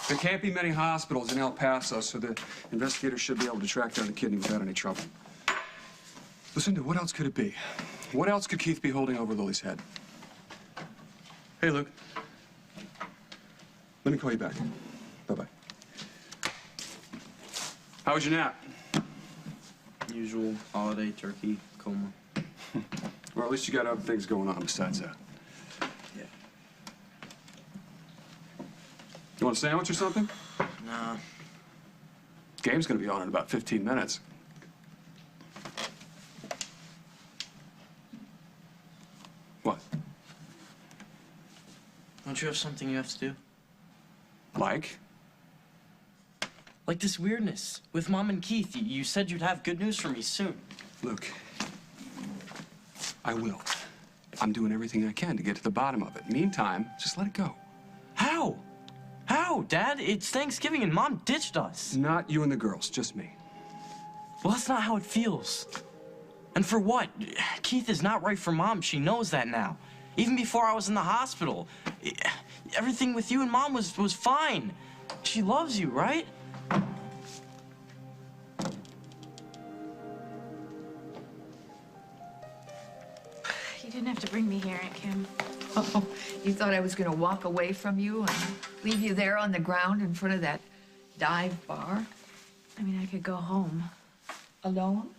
There can't be many hospitals in El Paso, so the investigators should be able to track down the kidney without any trouble. Lucinda, what else could it be? What else could Keith be holding over Lily's head? Hey, Luke. Let me call you back. Bye-bye. How was your nap? Usual holiday turkey coma. Well, at least you got other things going on besides that. Yeah. You want a sandwich or something? Nah. Game's gonna be on in about 15 minutes. What? Don't you have something you have to do? Like? Like this weirdness with Mom and Keith. You said you'd have good news for me soon. Luke, I will. I'm doing everything I can to get to the bottom of it. Meantime, just let it go. How? How, Dad? It's Thanksgiving and Mom ditched us. Not you and the girls, just me. Well, that's not how it feels. And for what? Keith is not right for Mom. She knows that now. Even before I was in the hospital. Everything with you and Mom was fine. She loves you, right? You didn't have to bring me here, Aunt Kim. Oh, you thought I was gonna walk away from you and leave you there on the ground in front of that dive bar? I mean, I could go home. Alone?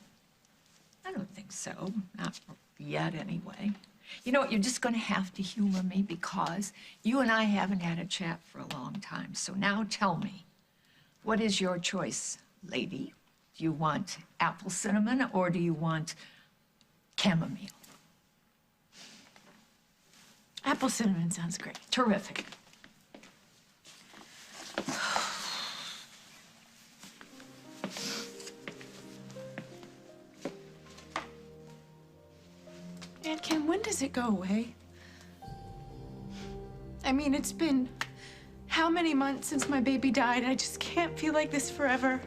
I don't think so. Not yet, anyway. You know what? You're just gonna have to humor me because you and I haven't had a chat for a long time. So now tell me, what is your choice, lady? Do you want apple cinnamon or do you want chamomile? Apple cinnamon sounds great. Terrific. Aunt Kim, when does it go away? I mean, it's been how many months since my baby died? I just can't feel like this forever.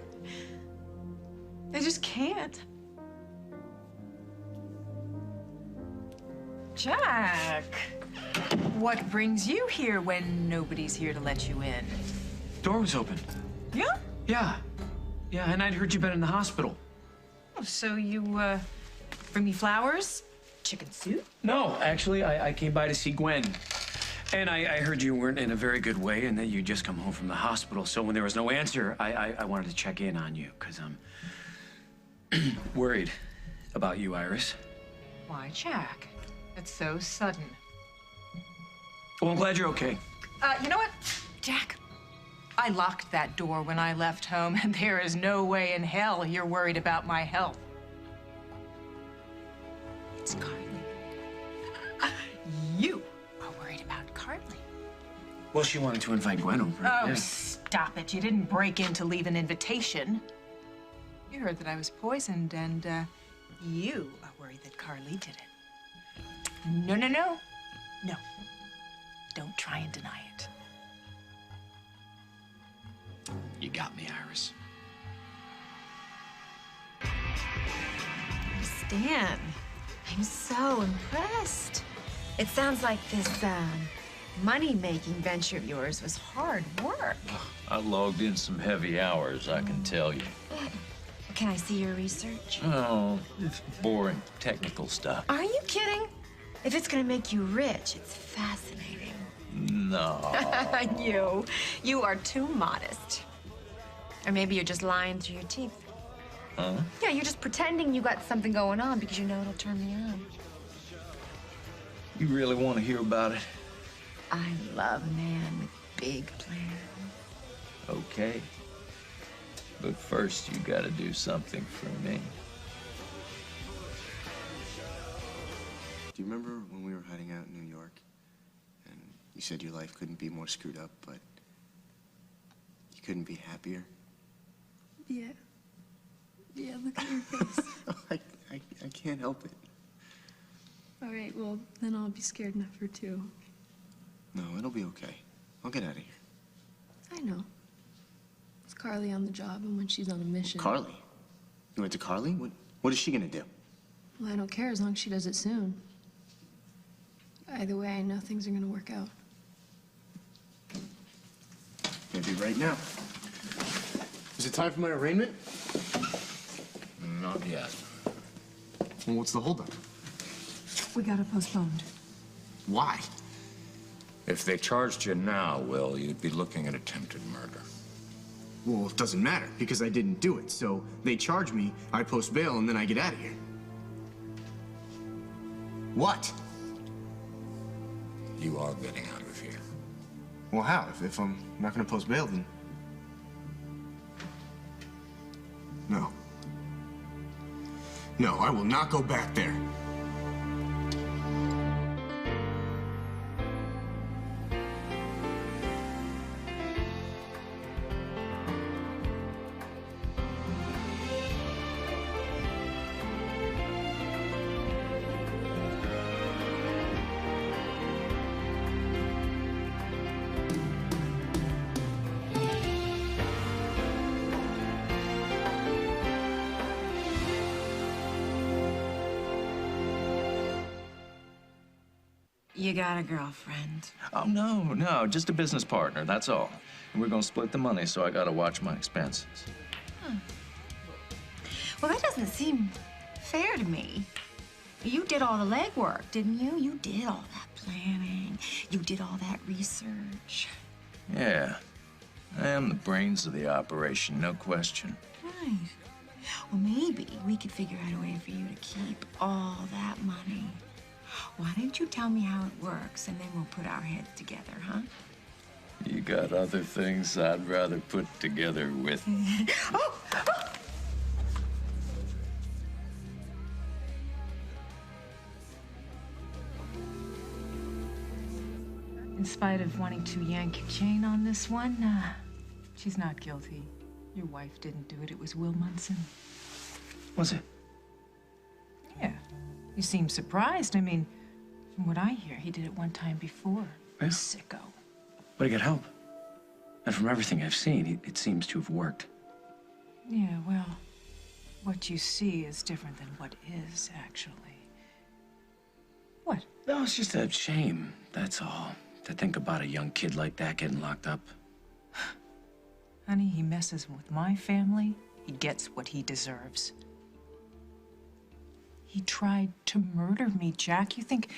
I just can't. Jack, what brings you here when nobody's here to let you in? Door was open. Yeah? Yeah. Yeah, and I'd heard you'd been in the hospital. Oh, so you, bring me flowers? Chicken soup? No, actually, I came by to see Gwen. And I heard you weren't in a very good way and that you'd just come home from the hospital. So when there was no answer, I wanted to check in on you, because I'm worried about you, Iris. Why, Jack? That's so sudden. Well, I'm glad you're okay. You know what, Jack? I locked that door when I left home, and there is no way in hell you're worried about my health. It's Carly. You are worried about Carly. Well, she wanted to invite Gwen over. Oh, yeah. stop it. You didn't break in to leave an invitation. You heard that I was poisoned, and, you are worried that Carly did it. No, no, no. No. Don't try and deny it. You got me, Iris. Stan, I'm so impressed. It sounds like this money-making venture of yours was hard work. I logged in some heavy hours, I can tell you. Can I see your research? Oh, it's boring technical stuff. Are you kidding? If it's gonna make you rich, it's fascinating. No. You are too modest. Or maybe you're just lying through your teeth. Huh? Yeah, you're just pretending you got something going on because you know it'll turn me on. You really want to hear about it? I love a man with big plans. Okay. But first, you gotta do something for me. Do you remember when we were hiding out in New York? And you said your life couldn't be more screwed up, but you couldn't be happier? Yeah. Yeah, look at your face. I can't help it. All right, well, then I'll be scared enough for two. No, it'll be okay. I'll get out of here. I know. It's Carly on the job, and when she's on a mission... Carly? You went to Carly? What is she gonna do? Well, I don't care as long as she does it soon. Either way, I know things are gonna work out. Maybe right now. Is it time for my arraignment? Not yet. Well, what's the holdup? We got it postponed. Why? If they charged you now, Will, you'd be looking at attempted murder. Well, it doesn't matter, because I didn't do it. So they charge me, I post bail, and then I get out of here. What? You are getting out of here. Well, how? If I'm not gonna post bail, then... No. No, I will not go back there. You got a girlfriend. Oh, no, just a business partner, that's all. And we're gonna split the money, so I gotta watch my expenses. Well, that doesn't seem fair to me. You did all the legwork, didn't you? You did all that planning. You did all that research. Yeah, I am the brains of the operation, no question. Right. Well, maybe we could figure out a way for you to keep all that money. Why didn't you tell me how it works, and then we'll put our heads together, huh? You got other things I'd rather put together with. Oh! In spite of wanting to yank your chain on this one, she's not guilty. Your wife didn't do it. It was Will Munson. Was it? Yeah. You seem surprised. I mean, from what I hear, he did it one time before. Yeah. Sicko. But I got help. And from everything I've seen, it seems to have worked. Yeah, well, what you see is different than what is, actually. What? No, it's just a shame, that's all. To think about a young kid like that getting locked up. Honey, he messes with my family. He gets what he deserves. He tried to murder me, Jack. You think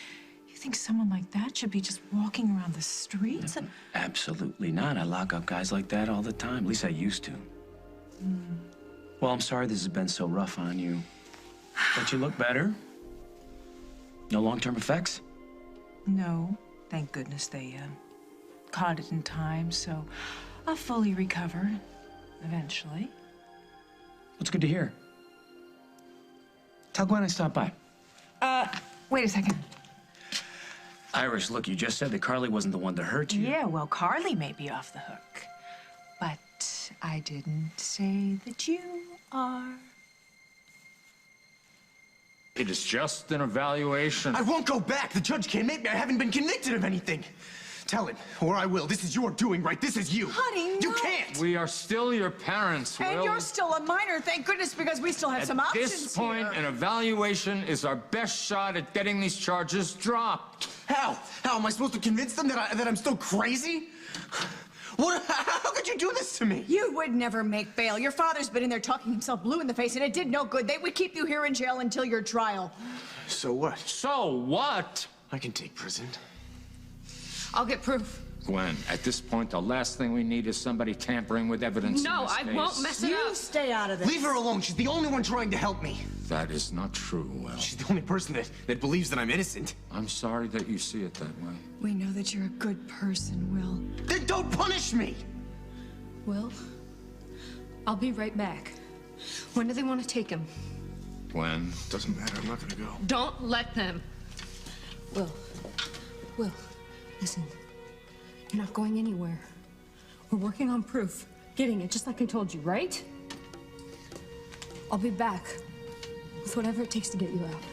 someone like that should be just walking around the streets? Absolutely not. I lock up guys like that all the time. At least I used to. Well, I'm sorry this has been so rough on you. But you look better. No long-term effects? No, thank goodness they caught it in time, so I'll fully recover eventually. That's good to hear. Tell Gwen I stopped by. Wait a second. Iris, look, you just said that Carly wasn't the one to hurt you. Yeah, well, Carly may be off the hook, but I didn't say that you are. It is just an evaluation. I won't go back. The judge can't make me. I haven't been convicted of anything. Tell him, or I will. This is your doing, right? This is you. Honey, no. You can't. We are still your parents, Will. And you're still a minor, thank goodness, because we still have some At options this point, here. an evaluation is our best shot at getting these charges dropped. How? How am I supposed to convince them that I'm still crazy? What? How could you do this to me? You would never make bail. Your father's been in there talking himself blue in the face, and it did no good. They would keep you here in jail until your trial. So what? So what? I can take prison. I'll get proof. Gwen, at this point, the last thing we need is somebody tampering with evidence No, in this I case. won't mess it up. You stay out of this. Leave her alone. She's the only one trying to help me. That is not true, Will. She's the only person that believes that I'm innocent. I'm sorry that you see it that way. We know that you're a good person, Will. Then don't punish me! Will, I'll be right back. When do they want to take him? Gwen. Doesn't matter. I'm not gonna go. Don't let them. Will, listen. You're not going anywhere. We're working on proof. Getting it, just like I told you, right? I'll be back with whatever it takes to get you out.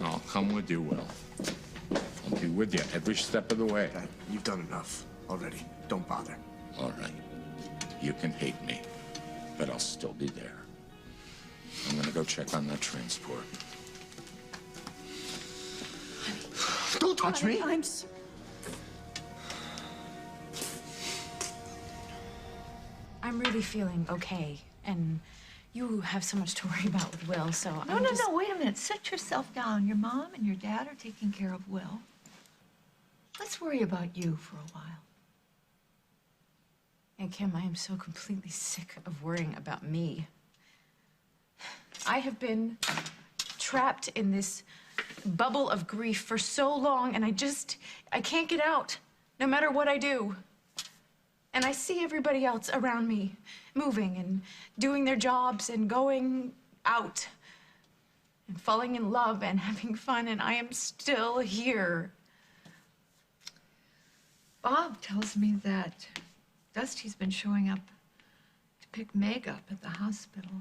I'll come with you, Will. I'll be with you every step of the way. Dad, you've done enough already. Don't bother. All right. You can hate me, but I'll still be there. I'm gonna go check on that transport. Don't touch me! I'm really feeling okay, and you have so much to worry about with Will, so No, wait a minute. Sit yourself down. Your mom and your dad are taking care of Will. Let's worry about you for a while. And Kim, I am so completely sick of worrying about me. I have been trapped in this bubble of grief for so long, and I can't get out, no matter what I do. And I see everybody else around me moving and doing their jobs and going out and falling in love and having fun, and I am still here. Bob tells me that Dusty's been showing up to pick Meg up at the hospital.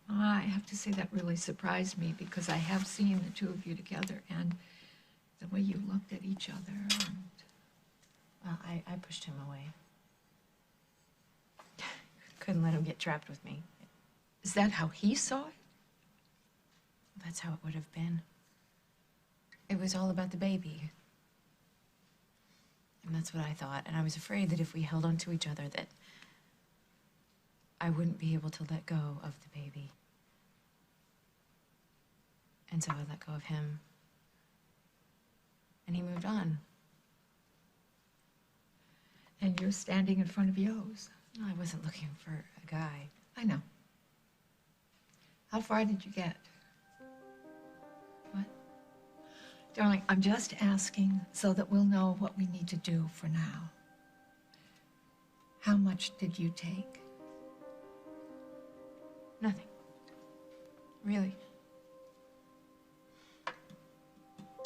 I have to say that really surprised me because I have seen the two of you together and the way you looked at each other. And... Well, I pushed him away. Couldn't let him get trapped with me. Is that how he saw it? That's how it would have been. It was all about the baby. And that's what I thought. And I was afraid that if we held on to each other, that I wouldn't be able to let go of the baby. And so I let go of him. And he moved on. And you're standing in front of Yo's. No, I wasn't looking for a guy. I know. How far did you get? What? Darling, I'm just asking so that we'll know what we need to do for now. How much did you take? Nothing. Really.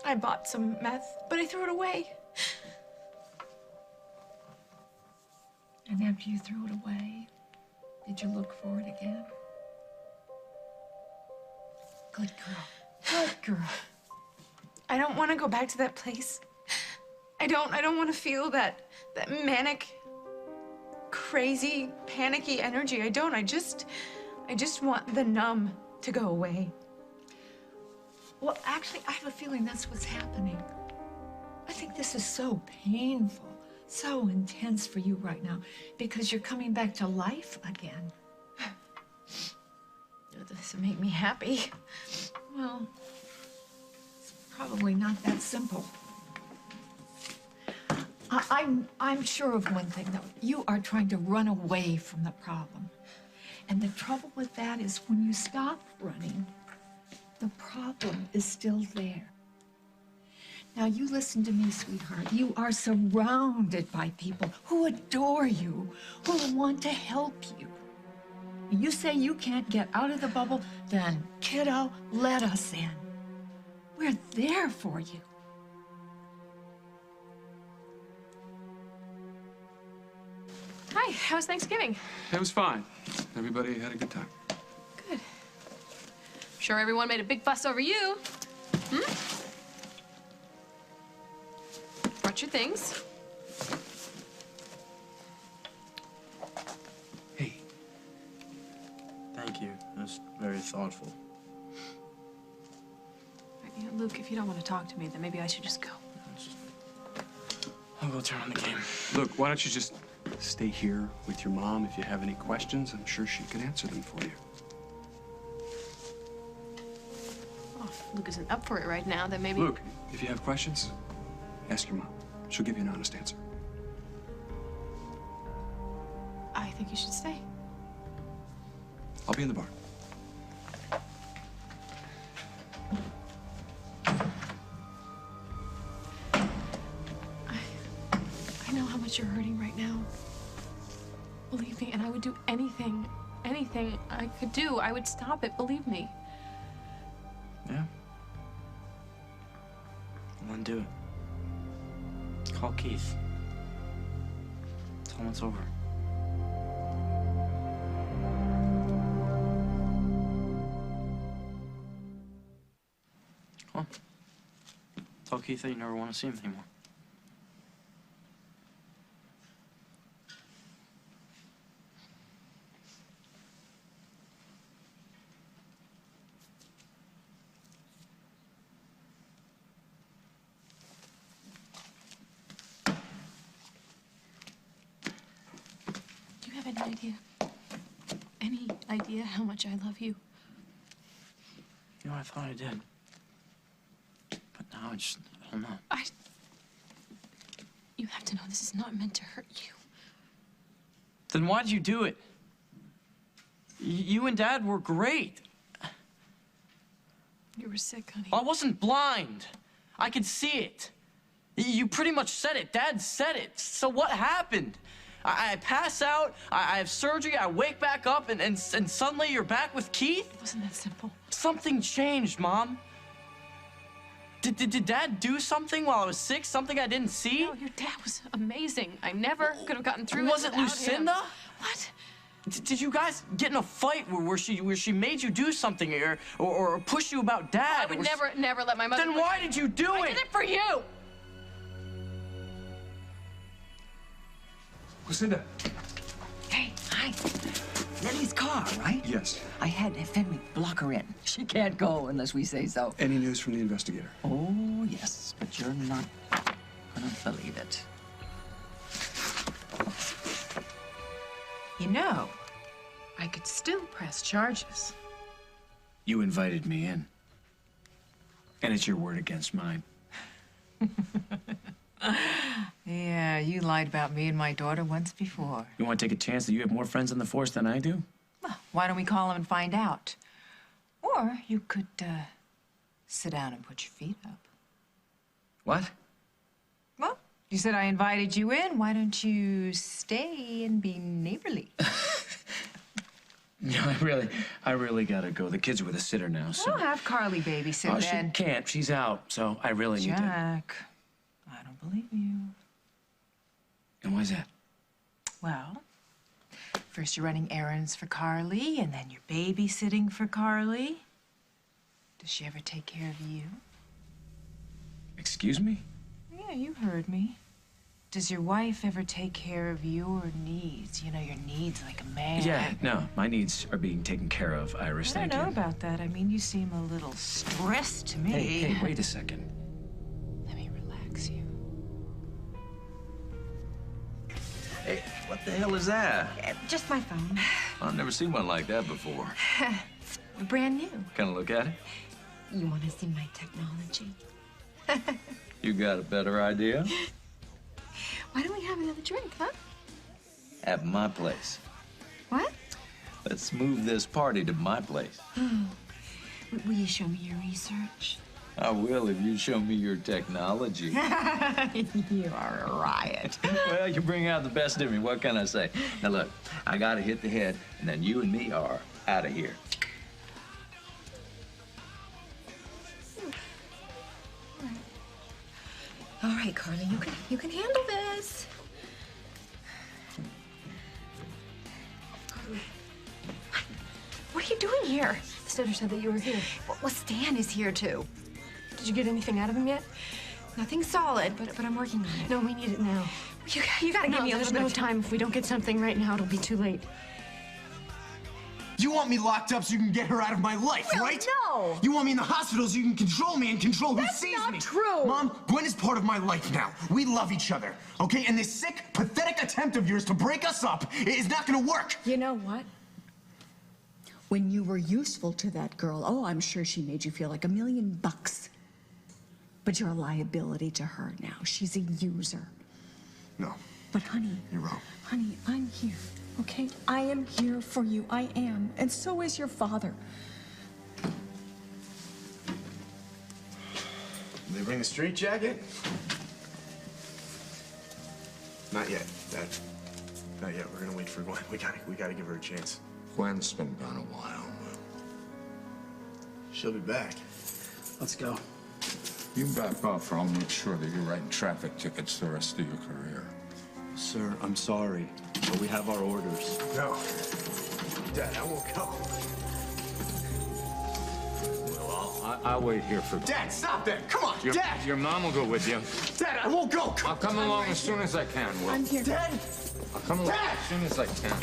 I bought some meth, but I threw it away. And after you threw it away, did you look for it again? Good girl. Good girl. I don't want to go back to that place. I don't want to feel that manic, crazy, panicky energy. I just want the numb to go away. Well, actually, I have a feeling that's what's happening. I think this is so painful, so intense for you right now, because you're coming back to life again. Does it make me happy? Well, it's probably not that simple. I'm sure of one thing, though. You are trying to run away from the problem. And the trouble with that is when you stop running, the problem is still there. Now, you listen to me, sweetheart. You are surrounded by people who adore you, who want to help you. You say you can't get out of the bubble, then, kiddo, let us in. We're there for you. Hi, how was Thanksgiving? It was fine. Everybody had a good time. Good. Sure everyone made a big fuss over you. Brought your things. Hey. Thank you. It was very thoughtful. Yeah, Luke, if you don't want to talk to me, then maybe I should just go. I'll go turn on the game. Look, why don't you just stay here with your mom? If you have any questions, I'm sure she can answer them for you. Well, if Luke isn't up for it right now, then maybe... Luke, if you have questions, ask your mom. She'll give you an honest answer. I think you should stay. I'll be in the bar. I know how much you're hurting right now. Believe me, and I would do anything I could do. I would stop it, believe me. Yeah? Well, then do it. Call Keith. Tell him it's over. Come on. Tell Keith that you never want to see him anymore. Do you have any idea any idea how much I love you? You know, I thought I did. But now I don't know. You have to know this is not meant to hurt you. Then why'd you do it? You and Dad were great. You were sick, honey. I wasn't blind. I could see it. You pretty much said it. Dad said it. So what happened? I pass out, I have surgery, I wake back up, and suddenly you're back with Keith? It wasn't that simple. Something changed, Mom. Did Dad do something while I was sick? Something I didn't see? No, your dad was amazing. I never could have gotten through Was it it without Lucinda? him. What? Did you guys get in a fight where she made you do something or push you about Dad? I would never let my mother... Then why did you do it? I did it for you! Lucinda. Hey, hi. Lily's car, right? Yes. I had Fenwick block her in. She can't go unless we say so. Any news from the investigator? Oh, yes, but you're not gonna believe it. You know, I could still press charges. You invited me in. And it's your word against mine. Yeah, you lied about me and my daughter once before. You want to take a chance that you have more friends on the force than I do? Well, why don't we call them and find out? Or you could, sit down and put your feet up. What? Well, you said I invited you in. Why don't you stay and be neighborly? No, I really gotta go. The kids are with a sitter now, so. I'll have Carly babysit Oh, then. she can't. She's out, so I really need to. Jack, I don't believe you. And why's that? Well, first you're running errands for Carly, and then you're babysitting for Carly. Does she ever take care of you? Excuse me? Yeah, you heard me. Does your wife ever take care of your needs? You know, your needs like a man. Yeah, no, my needs are being taken care of, Iris. I Thank don't know you. about that. I mean, you seem a little stressed to me. Hey, wait a second. Let me relax you. Hey, what the hell is that? Just my phone. I've never seen one like that before. Brand new. Can I look at it? You want to see my technology? You got a better idea? Why don't we have another drink, huh? At my place. What? Let's move this party to my place. Will you show me your research? I will if you show me your technology. You are a riot. Well, you bring out the best in me. What can I say? Now, look, I got to hit the head, and then you and me are out of here. All right, Carly, you can handle this. What are you doing here? The sitter said that you were here. Well, Stan is here too. Did you get anything out of him yet? Nothing solid, but I'm working on it. No, we need it now. You gotta give me a There's little no bit of time. If we don't get something right now, it'll be too late. You want me locked up so you can get her out of my life, Will, right? no. You want me in the hospital so you can control me and control who That's sees not me. true. Mom, Gwen is part of my life now. We love each other, okay? And this sick, pathetic attempt of yours to break us up is not gonna work. You know what? When you were useful to that girl, oh, I'm sure she made you feel like $1 million. But you're a liability to her now. She's a user. No, But honey, you're wrong. honey, I'm here, okay? I am here for you. I am. And so is your father. Did they bring the street jacket? Not yet, Dad. Not yet. We're gonna wait for Gwen. We gotta give her a chance. Gwen's been gone a while. She'll be back. Let's go. You back off or I'll make sure that you're writing traffic tickets the rest of your career. Sir, I'm sorry, but we have our orders. No. Dad, I won't go. Well, I'll wait here for... Dad, stop that! Come on, Dad! Your mom will go with you. Dad, I won't go! I'll come along as soon as I can, Will. I'm here. Dad! I'll come along Dad! as soon as I can.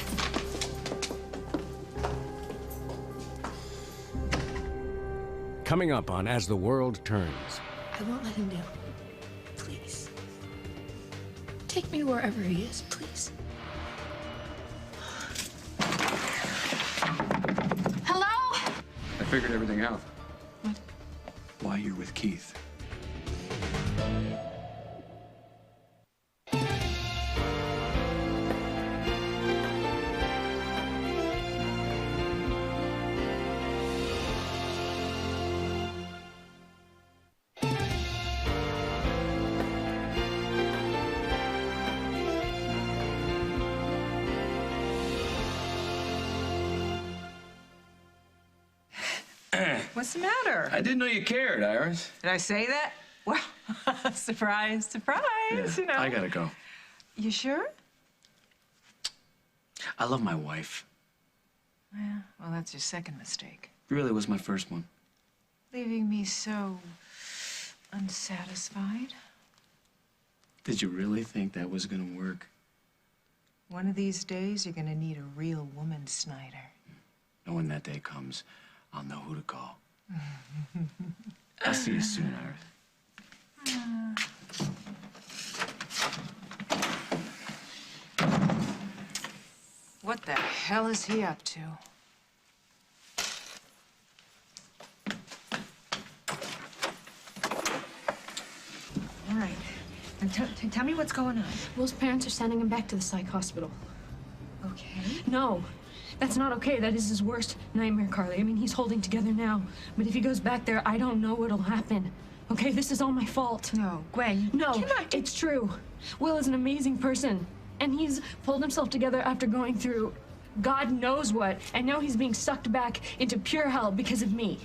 Coming up on As the World Turns. I won't let him down. Please. Take me wherever he is, please. figured everything out. What? Why you're with Keith. What's the matter? I didn't know you cared, Iris. Did I say that? Well, surprise, surprise, you know. I gotta go. You sure? I love my wife. Yeah, well, that's your second mistake. It really was my first one. Leaving me so unsatisfied. Did you really think that was gonna work? One of these days, you're gonna need a real woman, Snyder. And when that day comes, I'll know who to call. I'll see you soon, Iris. What the hell is he up to? All right. Now tell me what's going on. Will's parents are sending him back to the psych hospital. Okay. No, that's not okay. That is his worst nightmare, Carly. I mean, he's holding together now. But if he goes back there, I don't know what'll happen. Okay, this is all my fault. No, Gwen. No, you cannot it's true. Will is an amazing person. And he's pulled himself together after going through God knows what. And now he's being sucked back into pure hell because of me.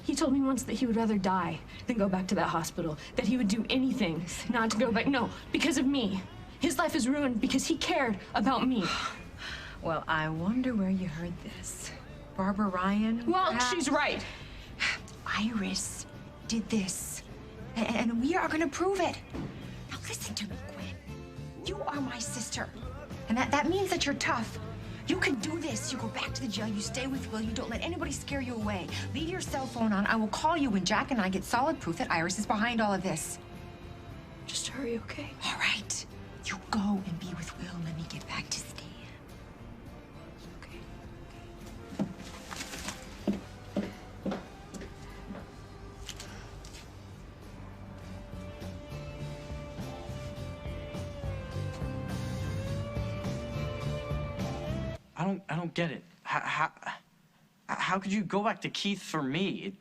He told me once that he would rather die than go back to that hospital. That he would do anything not to go back. No, because of me. His life is ruined because he cared about me. Well, I wonder where you heard this. Barbara Ryan? Well, perhaps? she's right. Iris did this. And we are gonna prove it. Now listen to me, Gwen. You are my sister. And that means that you're tough. You can do this. You go back to the jail. You stay with Will. You don't let anybody scare you away. Leave your cell phone on. I will call you when Jack and I get solid proof that Iris is behind all of this. Just hurry, okay? All right. You go and be with Will. Let me get back to Stan. I don't get it. How could you go back to Keith for me?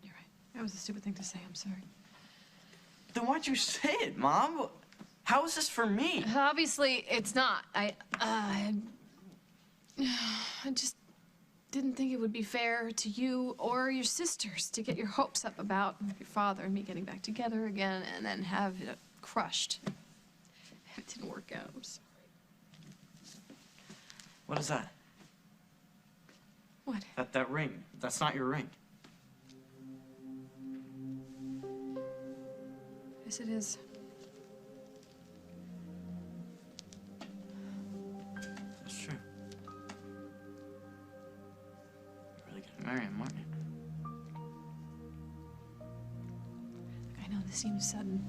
You're right. That was a stupid thing to say. I'm sorry. Then why'd you say it, Mom? How is this for me? Obviously, it's not. I just didn't think it would be fair to you or your sisters to get your hopes up about your father and me getting back together again and then have it crushed. It didn't work out. I'm sorry. What is that? What? That ring. That's not your ring. Yes, it is. That's true. You're really gonna marry him, aren't you? I know this seems sudden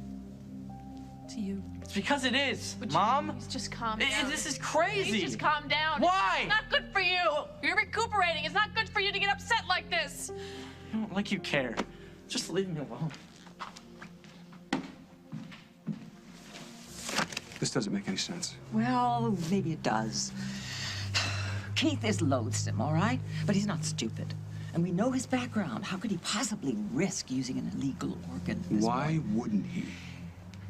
to you. It's because it is, But Mom. Please just calm down. This is crazy. Please just calm down. Why? It's not good for you. You're recuperating. It's not good for you to get upset like this. I don't like you care. Just leave me alone. This doesn't make any sense. Well, maybe it does. Keith is loathsome, all right? But he's not stupid. And we know his background. How could he possibly risk using an illegal organ? Why wouldn't he?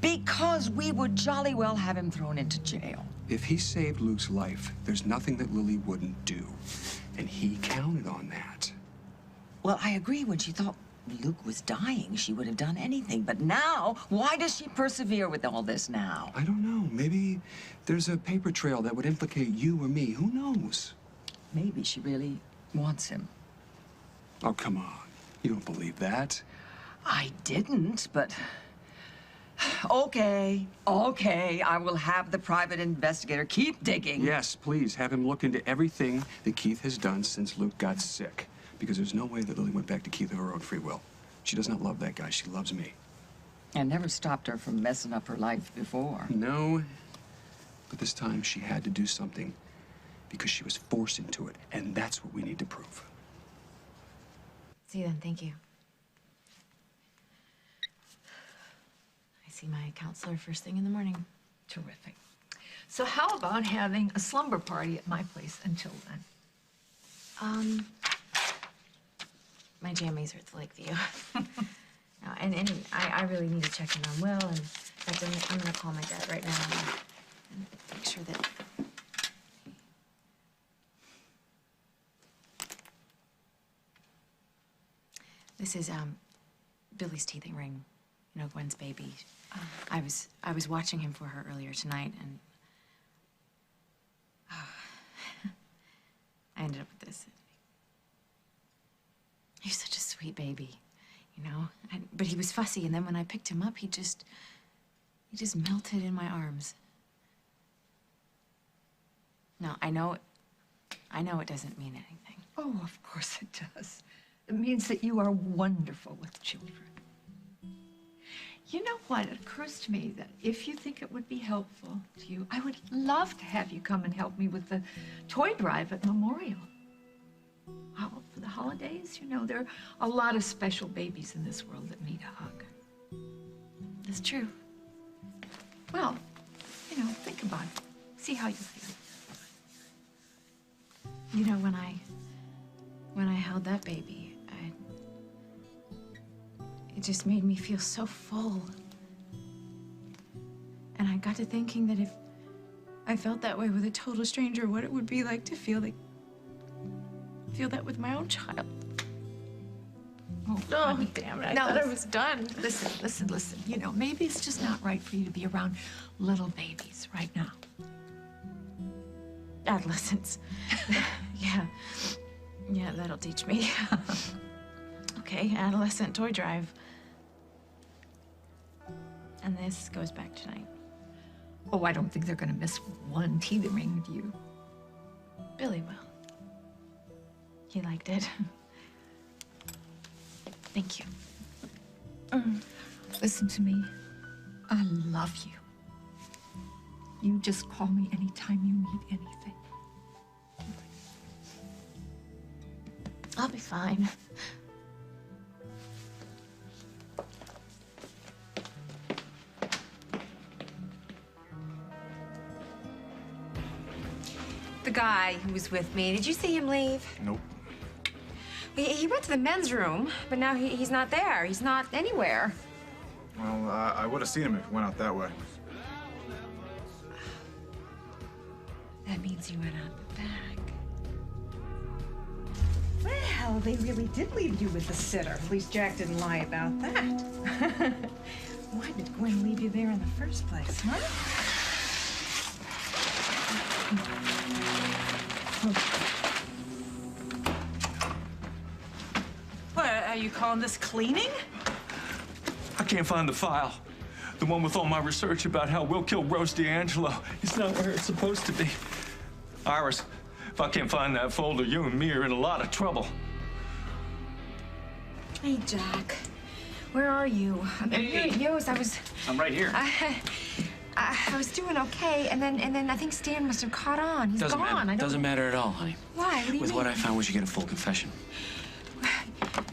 Because we would jolly well have him thrown into jail. If he saved Luke's life, there's nothing that Lily wouldn't do. And he counted on that. Well, I agree. When she thought Luke was dying, she would have done anything. But now, why does she persevere with all this now? I don't know. Maybe there's a paper trail that would implicate you or me. Who knows? Maybe she really wants him. Oh, come on. You don't believe that. I didn't, but... Okay, I will have the private investigator keep digging. Yes, please, have him look into everything that Keith has done since Luke got sick. Because there's no way that Lily went back to Keith of her own free will. She does not love that guy. She loves me. And never stopped her from messing up her life before. No, but this time she had to do something. because she was forced into it, and that's what we need to prove. See you then, thank you. I see my counselor first thing in the morning. Terrific. So how about having a slumber party at my place until then? My jammies are at the Lakeview. No, and I really need to check in on Will, and in fact, I'm gonna call my dad right now and make sure that. This is Billy's teething ring, you know, Gwen's baby. I was watching him for her earlier tonight, and I ended up with this. He's such a sweet baby, you know. But he was fussy, and then when I picked him up, he just melted in my arms. No, I know it doesn't mean anything. Oh, of course it does. It means that you are wonderful with children. You know what? It occurs to me that if you think it would be helpful to you, I would love to have you come and help me with the toy drive at Memorial. For the holidays, you know, there are a lot of special babies in this world that need a hug. That's true. Well, you know, think about it. See how you feel. You know, when I held that baby, it just made me feel so full. And I got to thinking that if I felt that way with a total stranger, what it would be like to feel that with my own child. Oh, damn it. I now, thought I was done. Listen. You know, maybe it's just not right for you to be around little babies right now. Adolescence. Yeah, that'll teach me. Okay, adolescent toy drive. And this goes back tonight. Oh, I don't think they're gonna miss one teething ring with you. Billy will. He liked it. Thank you. Listen to me. I love you. You just call me anytime you need anything. I'll be fine. The guy who was with me, did you see him leave? Nope. He went to the men's room, but now he's not there. He's not anywhere. Well, I would have seen him if he went out that way. That means you went out the back. Well, they really did leave you with the sitter. At least Jack didn't lie about that. Why did Gwen leave you there in the first place, huh? What, are you calling this cleaning? I can't find the file. The one with all my research about how Will killed Rose D'Angelo. It's not where it's supposed to be. Iris, if I can't find that folder, you and me are in a lot of trouble. Hey, Jack. Where are you? Hey. I'm right here. I was doing okay, and then I think Stan must have caught on. He's gone. Doesn't matter at all, honey. Why? What do you With mean? what I found, we should get a full confession.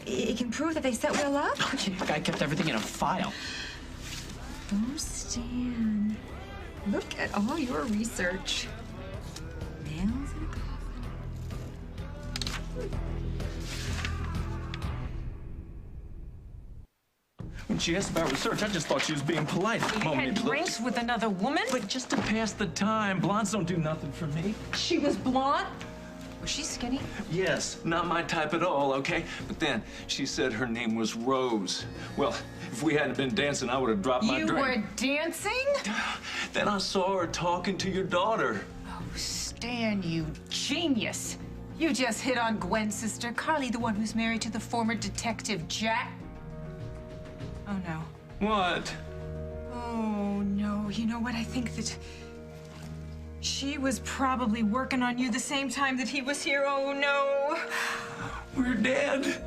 It can prove that they set Will up? The guy kept everything in a file. Oh, Stan. Look at all your research. Nails in a coffin. When she asked about research, I just thought she was being polite. You had drinks with another woman? But just to pass the time. Blondes don't do nothing for me. She was blonde? Was she skinny? Yes, not my type at all, okay? But then she said her name was Rose. Well, if we hadn't been dancing, I would have dropped my You drink. were dancing? Then I saw her talking to your daughter. Oh, Stan, you genius. You just hit on Gwen's sister, Carly, the one who's married to the former detective Jack. Oh, no. What? Oh, no. You know what? I think that she was probably working on you the same time that he was here. Oh, no. We're dead.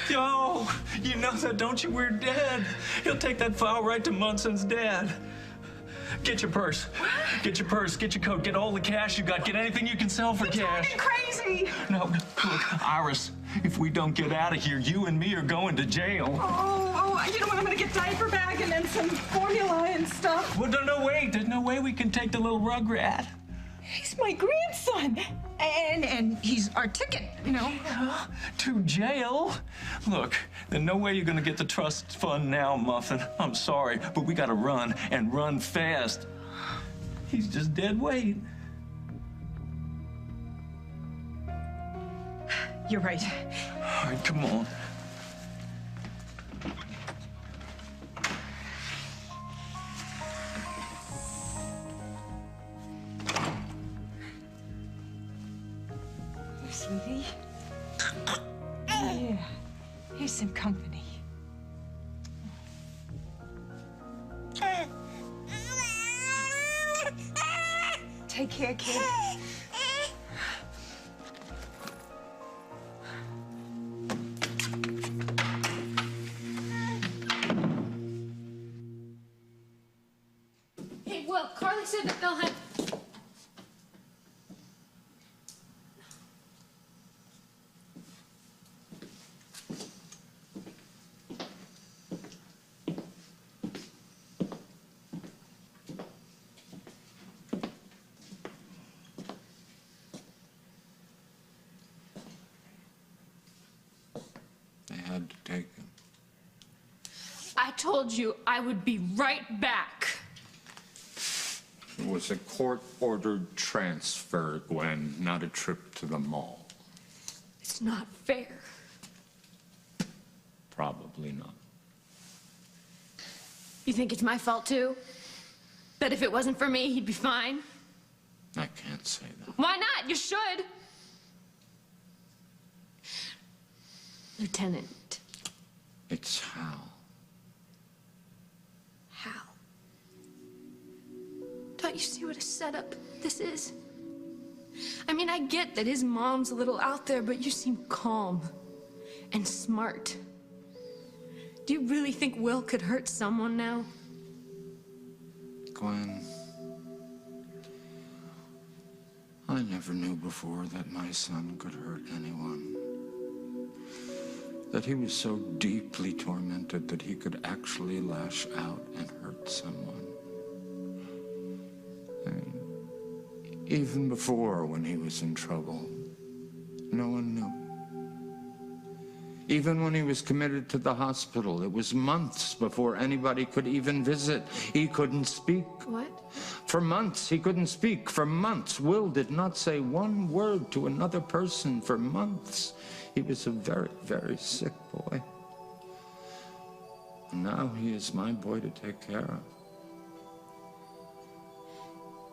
Yo, you know that, don't you? We're dead. He'll take that file right to Munson's dad. Get your purse. Get your purse. Get your coat. Get all the cash you got. Get anything you can sell for cash. You're crazy. No, look, Iris, if we don't get out of here, you and me are going to jail. You know what? I'm gonna get diaper bag and then some formula and stuff. Well, no, wait. There's no way we can take the little rugrat. He's my grandson. And he's our ticket, you know. To jail? Look, there's no way you're gonna get the trust fund now, Muffin. I'm sorry, but we gotta run, and run fast. He's just dead weight. You're right. All right, come on. Sweetie. Yeah. Here's some company. Take care, kid. Hey, well, Carly said that they'll have... They had to take him. I told you I would be right back. It was a court-ordered transfer, Gwen, not a trip to the mall. It's not fair. Probably not. You think it's my fault, too? That if it wasn't for me, he'd be fine? I can't say that. Why not? You should. Lieutenant. It's Hal. Hal. Don't you see what a setup this is? I mean, I get that his mom's a little out there, but you seem calm and smart. Do you really think Will could hurt someone now? Gwen, I never knew before that my son could hurt anyone. That he was so deeply tormented that he could actually lash out and hurt someone. I mean, even before, when he was in trouble, no one knew. Even when he was committed to the hospital, it was months before anybody could even visit. He couldn't speak. What? For months, he couldn't speak. For months, Will did not say one word to another person. For months, he was a very, very sick boy. And now he is my boy to take care of.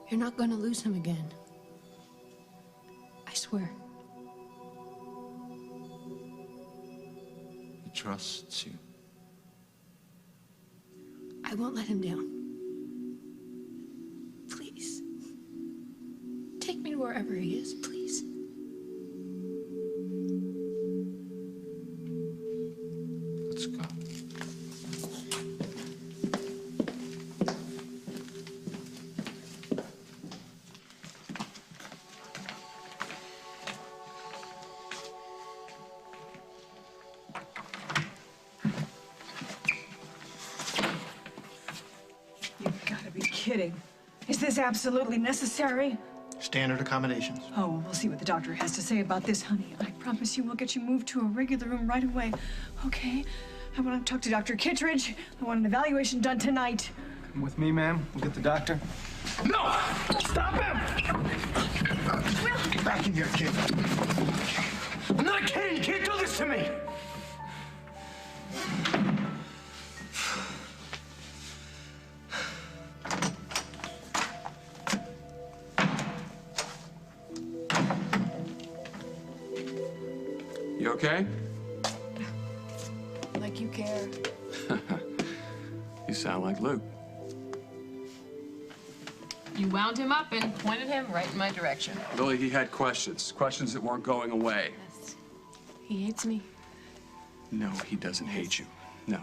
You're not going to lose him again. I swear. He trusts you. I won't let him down. Please. Take me to wherever he is, please. Let's go. You've got to be kidding. Is this absolutely necessary? Standard accommodations. Oh, we'll see what the doctor has to say about this, honey. I promise you we'll get you moved to a regular room right away. Okay? I want to talk to Dr. Kittredge. I want an evaluation done tonight. Come with me, ma'am. We'll get the doctor. No! Stop him! Get back in here, kid. I'm not a kid! You can't do this to me! You okay? Like you care. You sound like Luke. You wound him up and pointed him right in my direction. Lily, he had questions. Questions that weren't going away. Yes. He hates me. No, he doesn't hate you. No.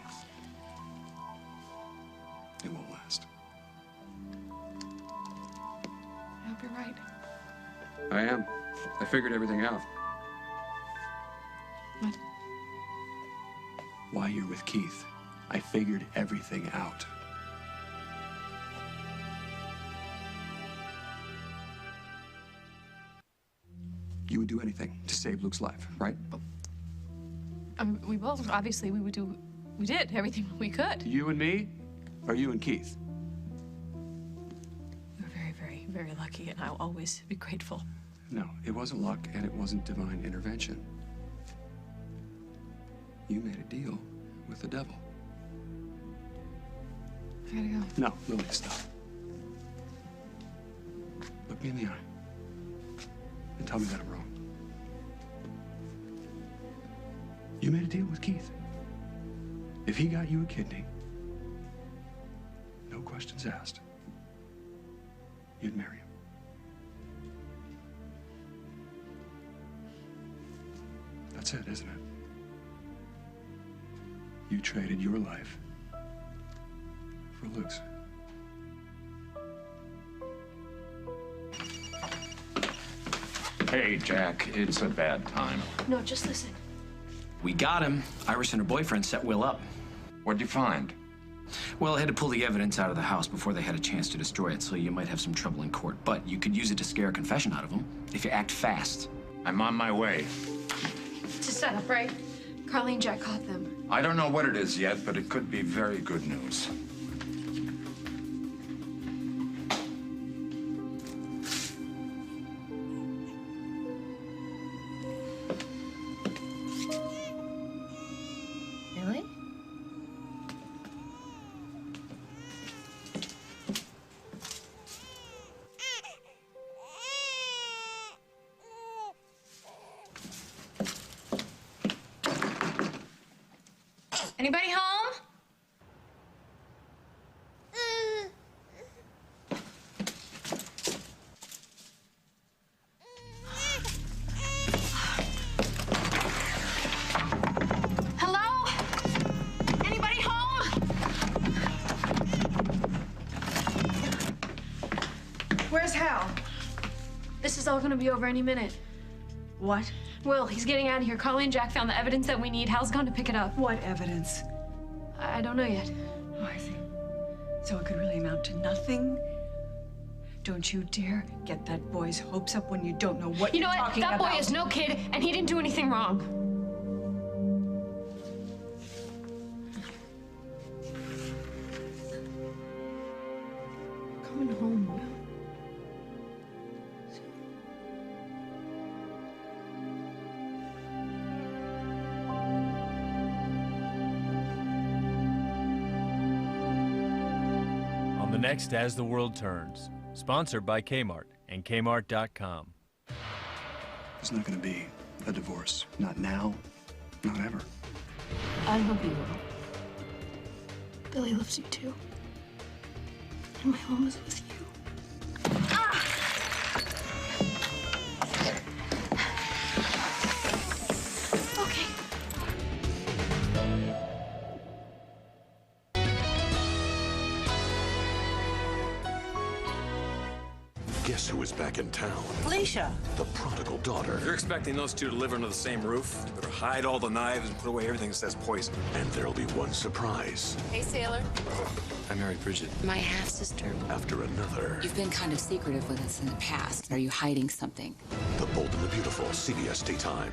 It won't last. I am. I figured everything out. What? Why you're with Keith. I figured everything out. You would do anything to save Luke's life, right? We both, obviously, we did everything we could. You and me, or you and Keith? We were very, very, very lucky, and I'll always be grateful. No, it wasn't luck, and it wasn't divine intervention. You made a deal with the devil. I gotta go. No, Lily, stop. Look me in the eye and tell me that I'm wrong. You made a deal with Keith. If he got you a kidney, no questions asked, you'd marry him. That's it, isn't it? You traded your life for Luke's. Hey, Jack, it's a bad time. No, just listen. We got him. Iris and her boyfriend set Will up. What'd you find? Well, I had to pull the evidence out of the house before they had a chance to destroy it, so you might have some trouble in court. But you could use it to scare a confession out of them if you act fast. I'm on my way. It's a setup, right? Carly and Jack caught them. I don't know what it is yet, but it could be very good news. Really? Anybody home? Hello? Anybody home? Where's Hal? This is all gonna be over any minute. What? Will, he's getting out of here. Carly and Jack found the evidence that we need. Hal's gone to pick it up. What evidence? I don't know yet. Oh, I see. So it could really amount to nothing? Don't you dare get that boy's hopes up when you don't know what You know you're what? talking That about. boy is no kid, and he didn't do anything wrong. Coming home, Will. On the next As the World Turns, sponsored by Kmart and Kmart.com. There's not going to be a divorce. Not now, not ever. I love you, Will. Billy loves you too. And my home is with you. Okay. Guess who is back in town? Felicia. The prodigal daughter. You're expecting those two to live under the same roof? You better hide all the knives and put away everything that says poison. And there'll be one surprise Hey, Sailor. I married Bridget. My half-sister. after another. You've been kind of secretive with us in the past. Are you hiding something? The Bold and the Beautiful, CBS Daytime.